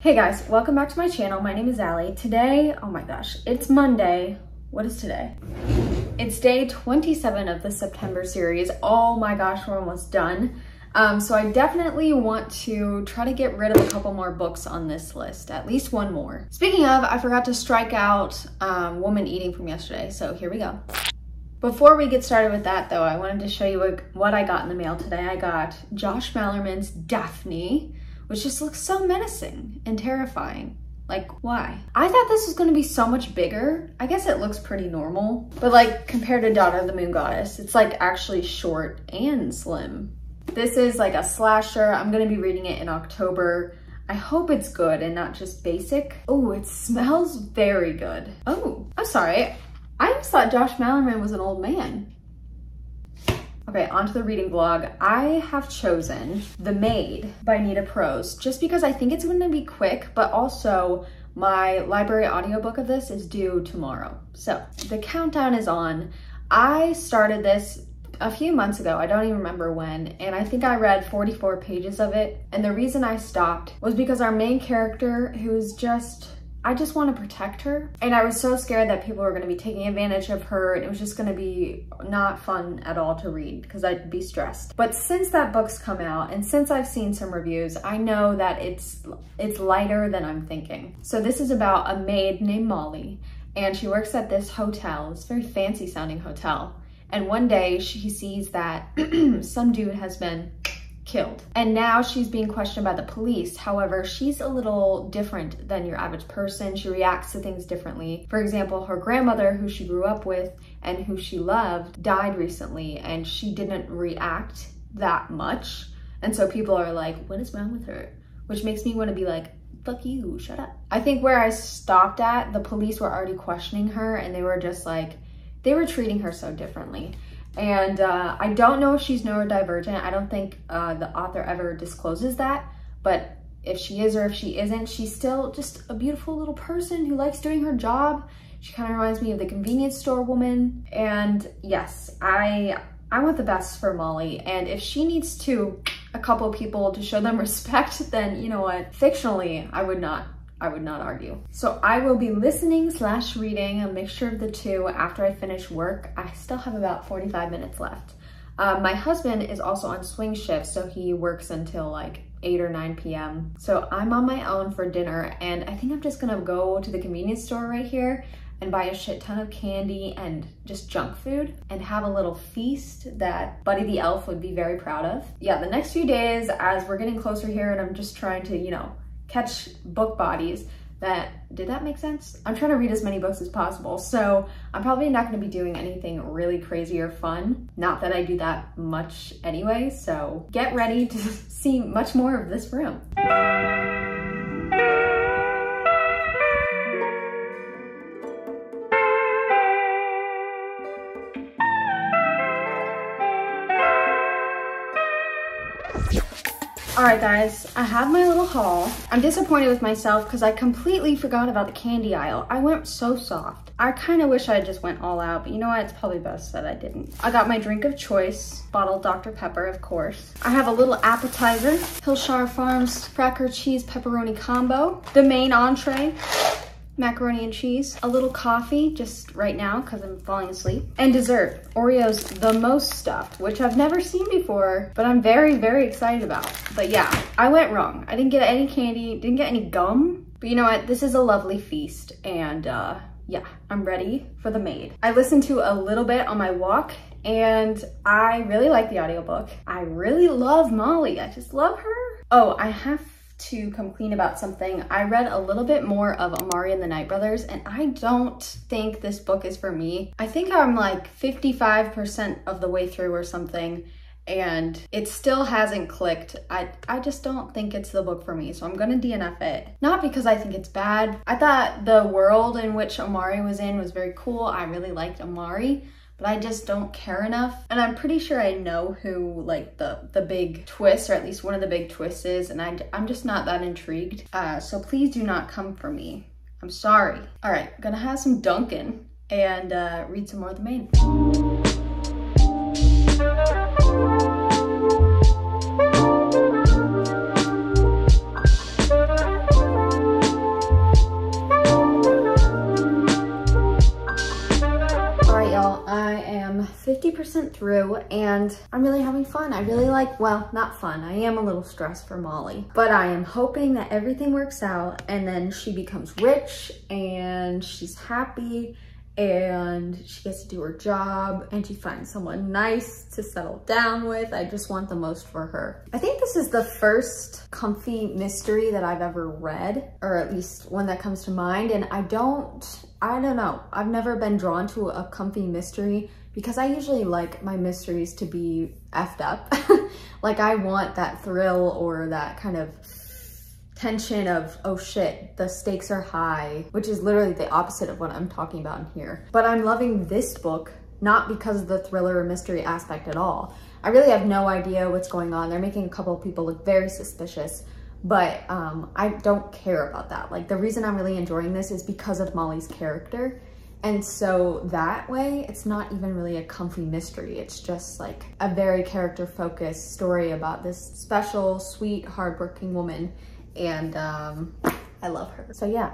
Hey guys, welcome back to my channel. My name is Allie. Today, oh my gosh, it's Monday. What is today? It's day 27 of the September series. Oh my gosh, we're almost done. So I definitely want to try to get rid of a couple more books on this list, at least one more. Speaking of, I forgot to strike out Woman Eating from yesterday, so here we go. Before we get started with that though, I wanted to show you what I got in the mail today. I got Josh Malerman's Daphne, which just looks so menacing and terrifying. Like, why? I thought this was gonna be so much bigger. I guess it looks pretty normal, but like compared to Daughter of the Moon Goddess, it's like actually short and slim. This is like a slasher. I'm gonna be reading it in October. I hope it's good and not just basic. Oh, it smells very good. Oh, I'm sorry. I just thought Josh Malerman was an old man. Okay, onto the reading vlog. I have chosen The Maid by Nita Prose just because I think it's going to be quick, but also my library audiobook of this is due tomorrow. So the countdown is on. I started this a few months ago. I don't even remember when, and I think I read 44 pages of it. And the reason I stopped was because our main character, who's just, I just want to protect her. And I was so scared that people were going to be taking advantage of her and it was just going to be not fun at all to read because I'd be stressed. But since that book's come out and since I've seen some reviews, I know that it's lighter than I'm thinking. So this is about a maid named Molly, and she works at this hotel, this very fancy sounding hotel. And one day she sees that some dude has been killed. And now she's being questioned by the police. However, she's a little different than your average person. She reacts to things differently. For example, her grandmother, who she grew up with and who she loved, died recently, and she didn't react that much. And so people are like, what is wrong with her? Which makes me want to be like, fuck you, shut up. I think where I stopped at, the police were already questioning her and they were just like, they were treating her so differently. And I don't know if she's neurodivergent. I don't think the author ever discloses that, but if she is or if she isn't, she's still just a beautiful little person who likes doing her job. She kind of reminds me of the convenience store woman. And yes, I want the best for Molly. And if she needs a couple people to show them respect, then you know what, fictionally, I would not argue. So I will be listening / reading, a mixture of the two, after I finish work. I still have about 45 minutes left. My husband is also on swing shift, so he works until like 8 or 9 p.m. So I'm on my own for dinner, and I think I'm just gonna go to the convenience store right here and buy a shit ton of candy and just junk food and have a little feast that Buddy the Elf would be very proud of. Yeah, the next few days, as we're getting closer here and I'm just trying to, you know, catch book bodies. Did that make sense? I'm trying to read as many books as possible, so I'm probably not going to be doing anything really crazy or fun. Not that I do that much anyway, so get ready to see much more of this room. All right guys, I have my little haul. I'm disappointed with myself because I completely forgot about the candy aisle. I went so soft. I kind of wish I just went all out, but you know what? It's probably best that I didn't. I got my drink of choice, bottled Dr. Pepper, of course. I have a little appetizer, Hillshire Farms cracker cheese pepperoni combo. The main entree, macaroni and cheese, a little coffee just right now because I'm falling asleep, and dessert, Oreos the most stuffed, which I've never seen before, but I'm very, very excited about. But yeah, I went wrong. I didn't get any candy, didn't get any gum, but you know what? This is a lovely feast, and yeah, I'm ready for The Maid. I listened to a little bit on my walk, and I really like the audiobook. I really love Molly. I just love her. Oh, I have to come clean about something. I read a little bit more of Amari and the Night Brothers, and I don't think this book is for me. I think I'm like 55% of the way through or something, and it still hasn't clicked. I just don't think it's the book for me, so I'm gonna DNF it. Not because I think it's bad. I thought the world in which Amari was in was very cool. I really liked Amari, but I just don't care enough. And I'm pretty sure I know who like the big twist, or at least one of the big twists is, and I'm just not that intrigued. So please do not come for me. I'm sorry. All right, gonna have some Dunkin' and read some more of The Maid. 50% through and I'm really having fun. I really like, well, not fun. I am a little stressed for Molly, but I am hoping that everything works out and then she becomes rich and she's happy and she gets to do her job and she finds someone nice to settle down with. I just want the most for her. I think this is the first comfy mystery that I've ever read, or at least one that comes to mind. And I don't know. I've never been drawn to a comfy mystery because I usually like my mysteries to be effed up. Like I want that thrill or that kind of tension of, oh shit, the stakes are high, which is literally the opposite of what I'm talking about in here. But I'm loving this book, not because of the thriller or mystery aspect at all. I really have no idea what's going on. They're making a couple of people look very suspicious, but I don't care about that. Like the reason I'm really enjoying this is because of Molly's character. And so that way, it's not even really a comfy mystery. It's just like a very character-focused story about this special, sweet, hardworking woman. And I love her. So yeah,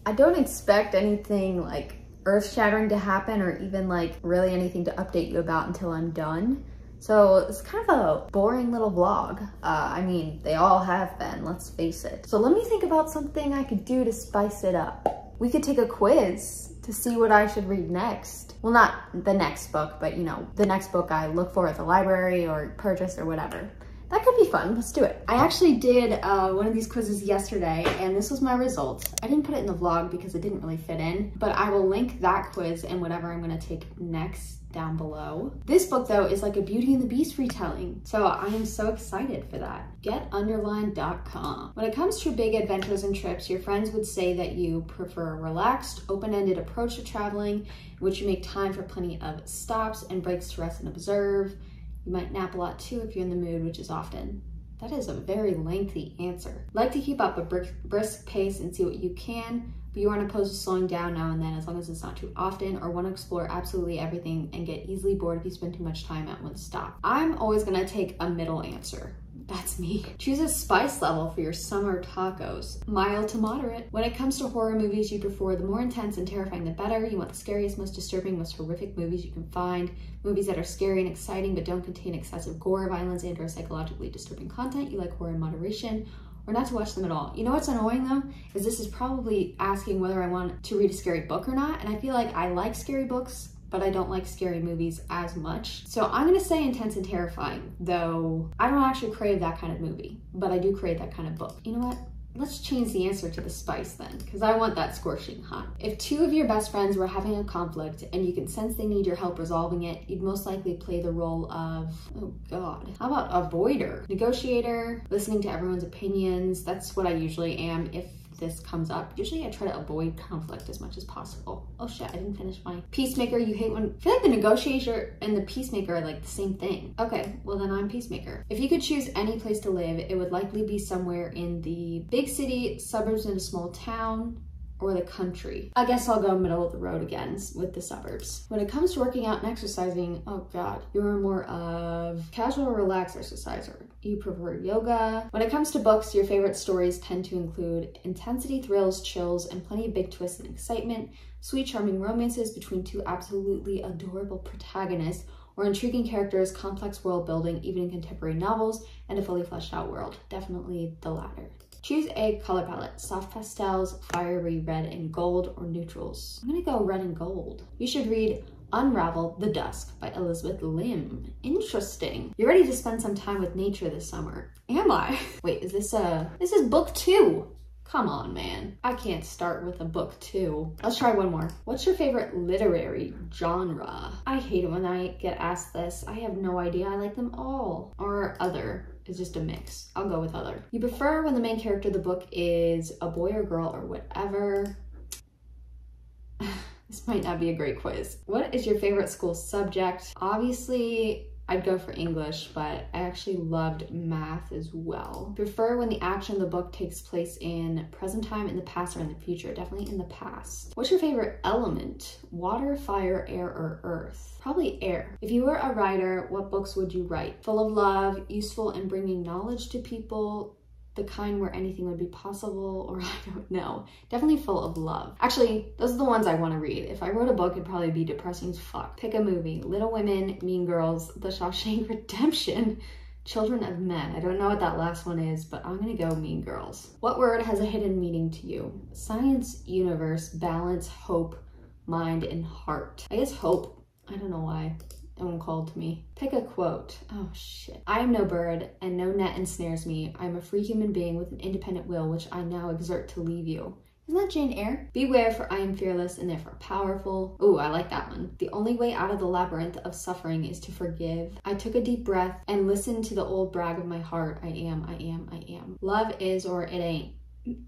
I don't expect anything like earth-shattering to happen or even like really anything to update you about until I'm done. So it's kind of a boring little vlog. I mean, they all have been, let's face it. So let me think about something I could do to spice it up. We could take a quiz to see what I should read next. Well, not the next book, but you know, the next book I look for at the library or purchase or whatever. That could be fun, let's do it. I actually did one of these quizzes yesterday and this was my result. I didn't put it in the vlog because it didn't really fit in, but I will link that quiz and whatever I'm gonna take next down below. This book though is like a Beauty and the Beast retelling, so I am so excited for that. GetUnderlined.com. When it comes to big adventures and trips, your friends would say that you prefer a relaxed, open-ended approach to traveling, in which you make time for plenty of stops and breaks to rest and observe. You might nap a lot too if you're in the mood, which is often. That is a very lengthy answer. Like to keep up a brisk pace and see what you can, but you aren't opposed to slowing down now and then as long as it's not too often, or want to explore absolutely everything and get easily bored if you spend too much time at one stop. I'm always gonna take a middle answer. That's me. Choose a spice level for your summer tacos. Mild to moderate. When it comes to horror movies, you prefer the more intense and terrifying the better. You want the scariest, most disturbing, most horrific movies you can find. Movies that are scary and exciting but don't contain excessive gore, violence, and or psychologically disturbing content. You like horror in moderation, or not to watch them at all. You know what's annoying though? Is this is probably asking whether I want to read a scary book or not, and I feel like I like scary books, but I don't like scary movies as much. So I'm gonna say intense and terrifying, though I don't actually crave that kind of movie, but I do crave that kind of book. You know what? Let's change the answer to the spice then, because I want that scorching hot. If two of your best friends were having a conflict and you can sense they need your help resolving it, you'd most likely play the role of, oh God, how about avoider? Negotiator, listening to everyone's opinions. That's what I usually am if this comes up. Usually I try to avoid conflict as much as possible. Oh shit, I didn't finish my peacemaker. You hate when, I feel like the negotiator and the peacemaker are like the same thing. Okay, well then I'm peacemaker. If you could choose any place to live, it would likely be somewhere in the big city, suburbs in a small town, or the country. I guess I'll go middle of the road again with the suburbs. When it comes to working out and exercising, oh God, you're more of casual or relaxed exerciser. You prefer yoga. When it comes to books, your favorite stories tend to include intensity, thrills, chills, and plenty of big twists and excitement, sweet, charming romances between two absolutely adorable protagonists, or intriguing characters, complex world building, even in contemporary novels, and a fully fleshed out world. Definitely the latter. Choose a color palette: soft pastels, fiery red and gold, or neutrals. I'm gonna go red and gold. You should read Unravel the Dusk by Elizabeth Lim. Interesting. You're ready to spend some time with nature this summer. Am I? Wait, is this book 2? Come on, man. I can't start with a book 2. Let's try one more. What's your favorite literary genre? I hate it when I get asked this. I have no idea. I like them all. Or other. Is just a mix. I'll go with other. You prefer when the main character of the book is a boy or girl or whatever. This might not be a great quiz. What is your favorite school subject? Obviously, I'd go for English, but I actually loved math as well. Prefer when the action of the book takes place in present time, in the past, or in the future. Definitely in the past. What's your favorite element? Water, fire, air, or earth? Probably air. If you were a writer, what books would you write? Full of love, useful in bringing knowledge to people, the kind where anything would be possible, or I don't know. Definitely full of love. Actually, those are the ones I want to read. If I wrote a book, it'd probably be depressing as fuck. Pick a movie. Little Women, Mean Girls, The Shawshank Redemption, Children of Men. I don't know what that last one is, but I'm gonna go Mean Girls. What word has a hidden meaning to you? Science, universe, balance, hope, mind, and heart. I guess hope. I don't know why. No one called to me. Pick a quote. Oh shit. I am no bird, and no net ensnares me. I am a free human being with an independent will, which I now exert to leave you. Isn't that Jane Eyre? Beware, for I am fearless and therefore powerful. Ooh, I like that one. The only way out of the labyrinth of suffering is to forgive. I took a deep breath and listened to the old brag of my heart. I am, I am, I am. Love is or it ain't.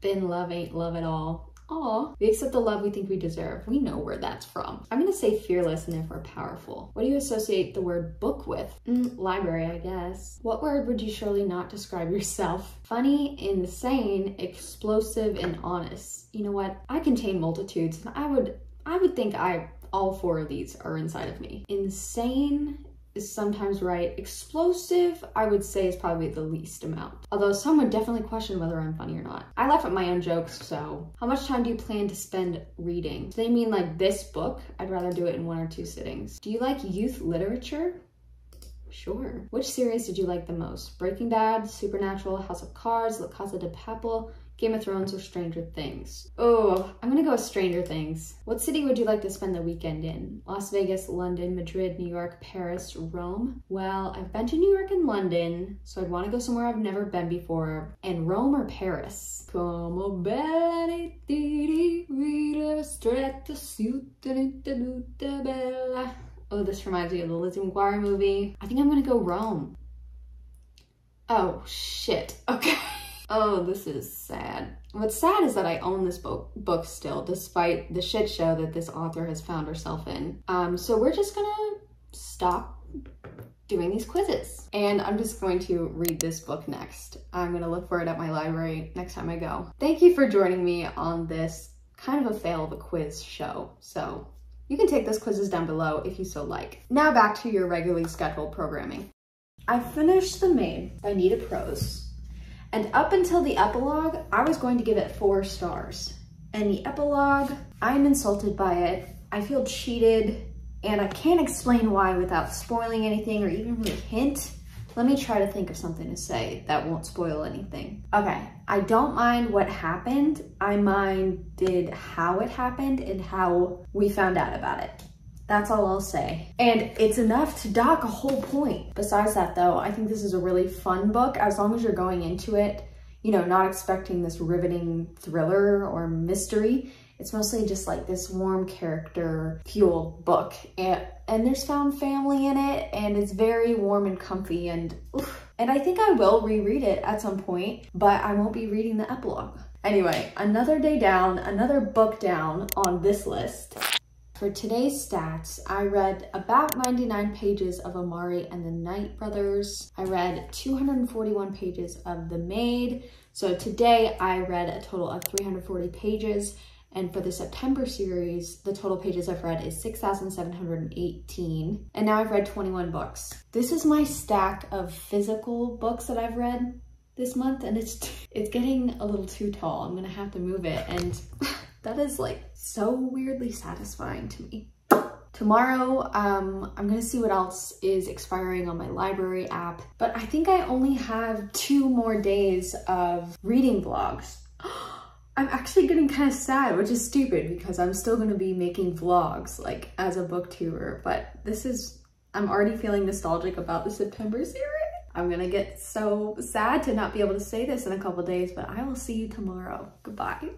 Then love ain't love at all. Aw. We accept the love we think we deserve. We know where that's from. I'm gonna say fearless and therefore powerful. What do you associate the word book with? Library, I guess. What word would you surely not describe yourself? Funny, insane, explosive, and honest. You know what? I contain multitudes, and I would think all four of these are inside of me. Insane is sometimes right. Explosive, I would say, is probably the least amount. Although some would definitely question whether I'm funny or not. I laugh at my own jokes, so. How much time do you plan to spend reading? Do they mean like this book? I'd rather do it in 1 or 2 sittings. Do you like youth literature? Sure. Which series did you like the most? Breaking Bad, Supernatural, House of Cards, La Casa de Papel, Game of Thrones, or Stranger Things? Oh, I'm gonna go with Stranger Things. What city would you like to spend the weekend in? Las Vegas, London, Madrid, New York, Paris, Rome? Well, I've been to New York and London, so I'd want to go somewhere I've never been before. And Rome or Paris? Come bene di rida stretta suta bella. Oh, this reminds me of the Lizzie McGuire movie. I think I'm gonna go Rome. Oh, shit. Okay. Oh, this is sad. What's sad is that I own this book still, despite the shit show that this author has found herself in. So we're just gonna stop doing these quizzes. And I'm just going to read this book next. I'm gonna look for it at my library next time I go. Thank you for joining me on this kind of a fail of a quiz show. So you can take those quizzes down below if you so like. Now back to your regularly scheduled programming. I finished The Maid by Nita Prose. And up until the epilogue, I was going to give it 4 stars. And the epilogue, I'm insulted by it. I feel cheated, and I can't explain why without spoiling anything or even really hint. Let me try to think of something to say that won't spoil anything. Okay, I don't mind what happened. I minded how it happened and how we found out about it. That's all I'll say. And it's enough to dock a whole point. Besides that though, I think this is a really fun book as long as you're going into it, you know, not expecting this riveting thriller or mystery. It's mostly just like this warm character fueled book. And there's found family in it, and it's very warm and comfy, and oof. And I think I will reread it at some point, but I won't be reading the epilogue. Anyway, another day down, another book down on this list. For today's stats, I read about 99 pages of Amari and the Night Brothers. I read 241 pages of The Maid. So today I read a total of 340 pages. And for the September series, the total pages I've read is 6,718. And now I've read 21 books. This is my stack of physical books that I've read this month, and it's getting a little too tall. I'm gonna have to move it, and that is like so weirdly satisfying to me. Tomorrow, I'm gonna see what else is expiring on my library app, but I think I only have 2 more days of reading vlogs. I'm actually getting kind of sad, which is stupid because I'm still gonna be making vlogs like as a booktuber, but I'm already feeling nostalgic about the September series. I'm gonna get so sad to not be able to say this in a couple days, but I will see you tomorrow. Goodbye.